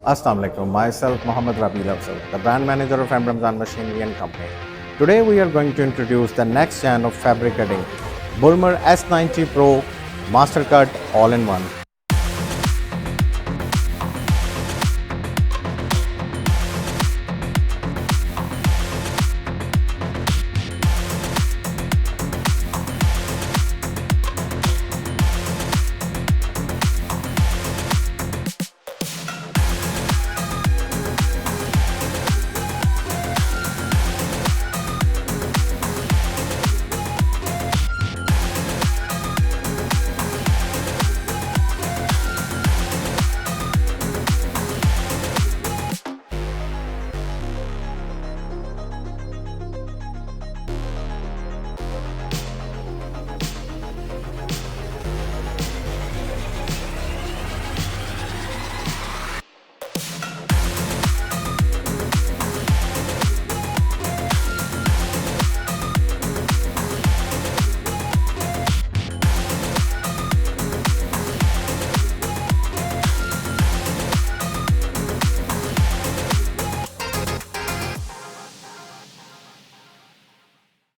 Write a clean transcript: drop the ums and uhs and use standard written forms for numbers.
Assalamu alaikum. Myself, Mohammed Rabi Afzal, the brand manager of M.RAMZAN Machinery Co. Today we are going to introduce the next gen of fabric cutting, BULLMER S90 Pro Master Cut All-in-One.